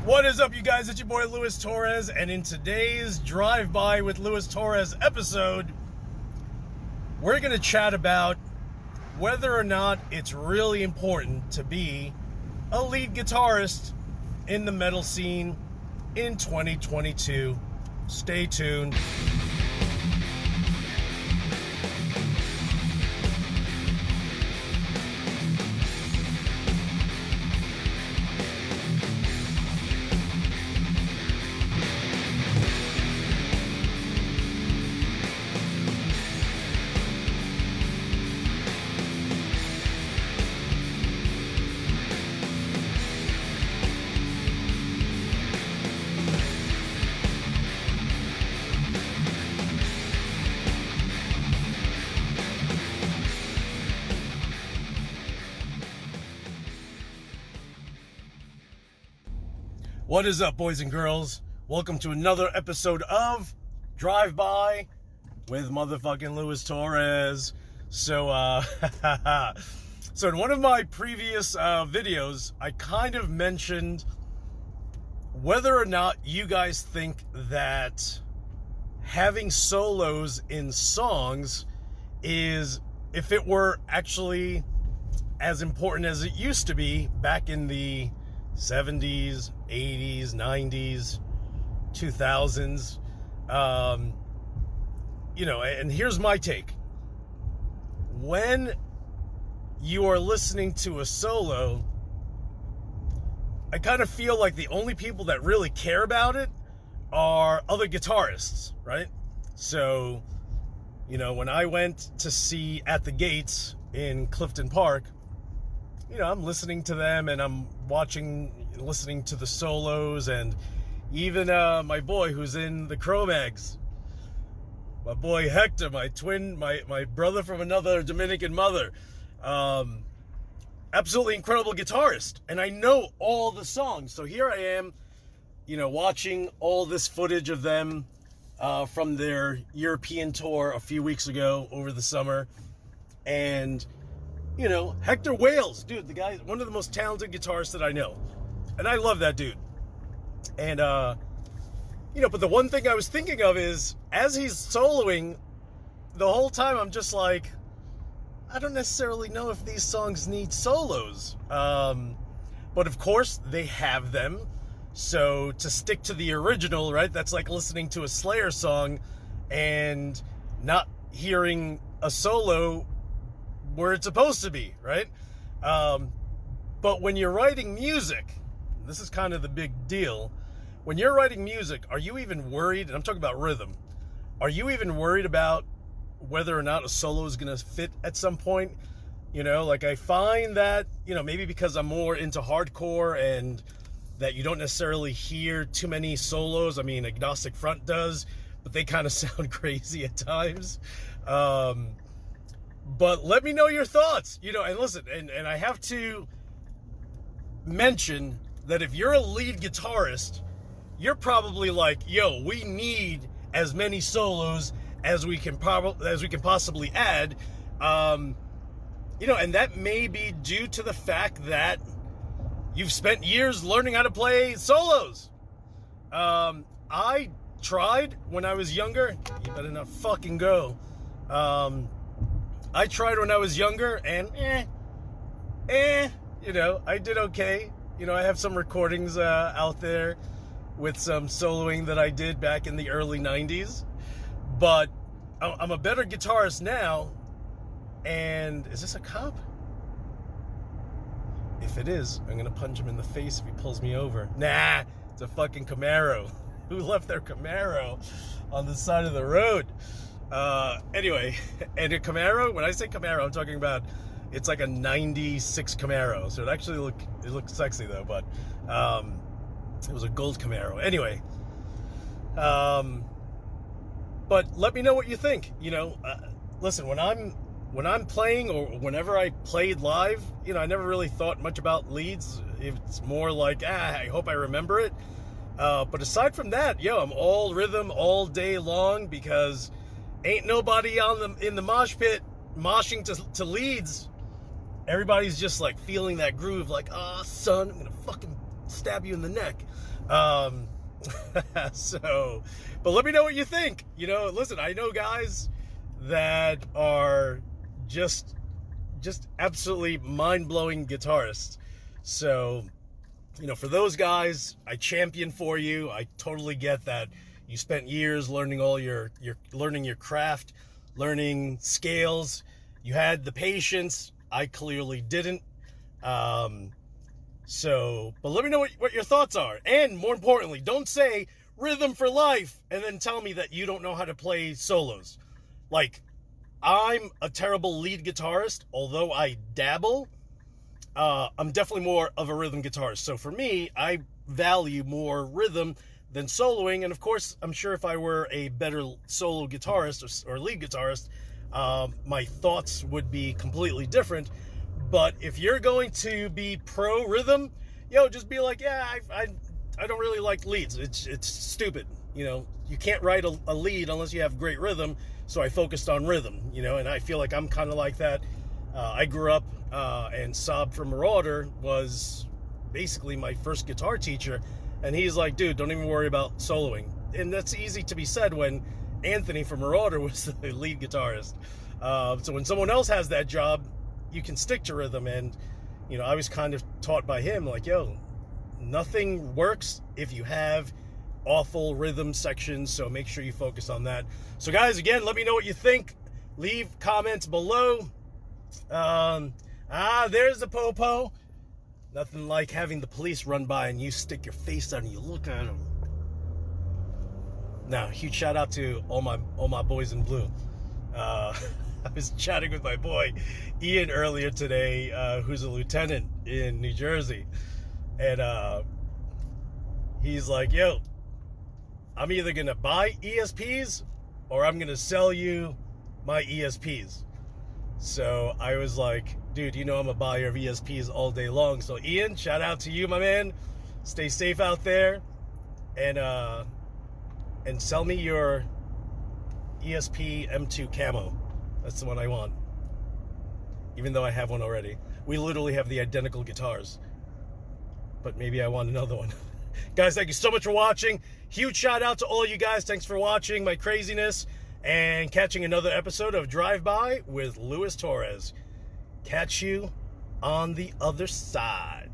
What is up, you guys? It's your boy Luis Torres, and in today's Drive-By with Luis Torres episode, we're going to chat about whether or not it's really important to be a lead guitarist in the metal scene in 2022. Stay tuned. What is up, boys and girls? Welcome to another episode of Drive-By with motherfucking Luis Torres. So in one of my previous videos, I kind of mentioned whether or not you guys think that having solos in songs is, if it were actually as important as it used to be back in the 70s, 80s, 90s, 2000s. And here's my take. When you are listening to a solo, I kind of feel like the only people that really care about it are other guitarists, right? So, when I went to see At the Gates in Clifton Park, I'm listening to them and I'm listening to the solos, and even my boy who's in the Cro-Mags, my boy Hector, my twin, my brother from another Dominican mother, absolutely incredible guitarist, and I know all the songs. So here I am, watching all this footage of them from their European tour a few weeks ago over the summer, and Hector Wales, dude, the guy, one of the most talented guitarists that I know. And I love that dude. And, but the one thing I was thinking of is, as he's soloing, the whole time I'm just like, I don't necessarily know if these songs need solos. But of course, they have them. So to stick to the original, right, that's like listening to a Slayer song and not hearing a solo where it's supposed to be, right? But when you're writing music, this is kind of the big deal. When you're writing music, are you even worried, and I'm talking about rhythm, are you even worried about whether or not a solo is going to fit at some point? I find that, maybe because I'm more into hardcore and that you don't necessarily hear too many solos. I mean, Agnostic Front does, but they kind of sound crazy at times. But let me know your thoughts, and listen, and I have to mention that if you're a lead guitarist, you're probably like, yo, we need as many solos as we can possibly add, and that may be due to the fact that you've spent years learning how to play solos. I tried when I was younger. You better not fucking go. I tried when I was younger, and I did okay. I have some recordings out there with some soloing that I did back in the early 90s. But I'm a better guitarist now. And is this a cop? If it is, I'm going to punch him in the face if he pulls me over. Nah, it's a fucking Camaro. Who left their Camaro on the side of the road? Anyway, and a Camaro, when I say Camaro, I'm talking about, it's like a 96 Camaro. So it looks sexy though, but, it was a gold Camaro. Anyway, but let me know what you think. Listen, when I'm playing, or whenever I played live, I never really thought much about leads. It's more like, I hope I remember it. But aside from that, I'm all rhythm all day long, because ain't nobody in the mosh pit moshing to leads. Everybody's just like feeling that groove, like, son, I'm gonna fucking stab you in the neck. So, but let me know what you think. You know, listen, I know guys that are just absolutely mind-blowing guitarists. So, you know, for those guys, I champion for you. I totally get that. You spent years learning all your learning your craft, learning scales. You had the patience. I clearly didn't. So, but let me know what your thoughts are. And more importantly, don't say rhythm for life and then tell me that you don't know how to play solos. Like, I'm a terrible lead guitarist, although I dabble. I'm definitely more of a rhythm guitarist. So for me, I value more rhythm than soloing. And of course, I'm sure if I were a better solo guitarist or lead guitarist, my thoughts would be completely different. But if you're going to be pro rhythm, just be like, yeah, I don't really like leads. It's stupid. You know, you can't write a lead unless you have great rhythm. So I focused on rhythm, and I feel like I'm kind of like that. I grew up, and Saab from Marauder was basically my first guitar teacher. And he's like, dude, don't even worry about soloing. And that's easy to be said when Anthony from Marauder was the lead guitarist. So when someone else has that job, you can stick to rhythm. And, I was kind of taught by him, like, nothing works if you have awful rhythm sections. So make sure you focus on that. So guys, again, let me know what you think. Leave comments below. There's the popo. Nothing like having the police run by and you stick your face out and you look at them. Now, huge shout out to all my boys in blue. I was chatting with my boy Ian earlier today, who's a lieutenant in New Jersey, and he's like, "Yo, I'm either gonna buy ESPs or I'm gonna sell you my ESPs." So I was like, dude, I'm a buyer of ESPs all day long. So Ian, shout out to you, my man. Stay safe out there, and sell me your ESP M2 camo. That's the one I want. Even though I have one already. We literally have the identical guitars. But maybe I want another one. Guys, thank you so much for watching. Huge shout out to all you guys. Thanks for watching my craziness and catching another episode of Drive By with Luis Torres. Catch you on the other side.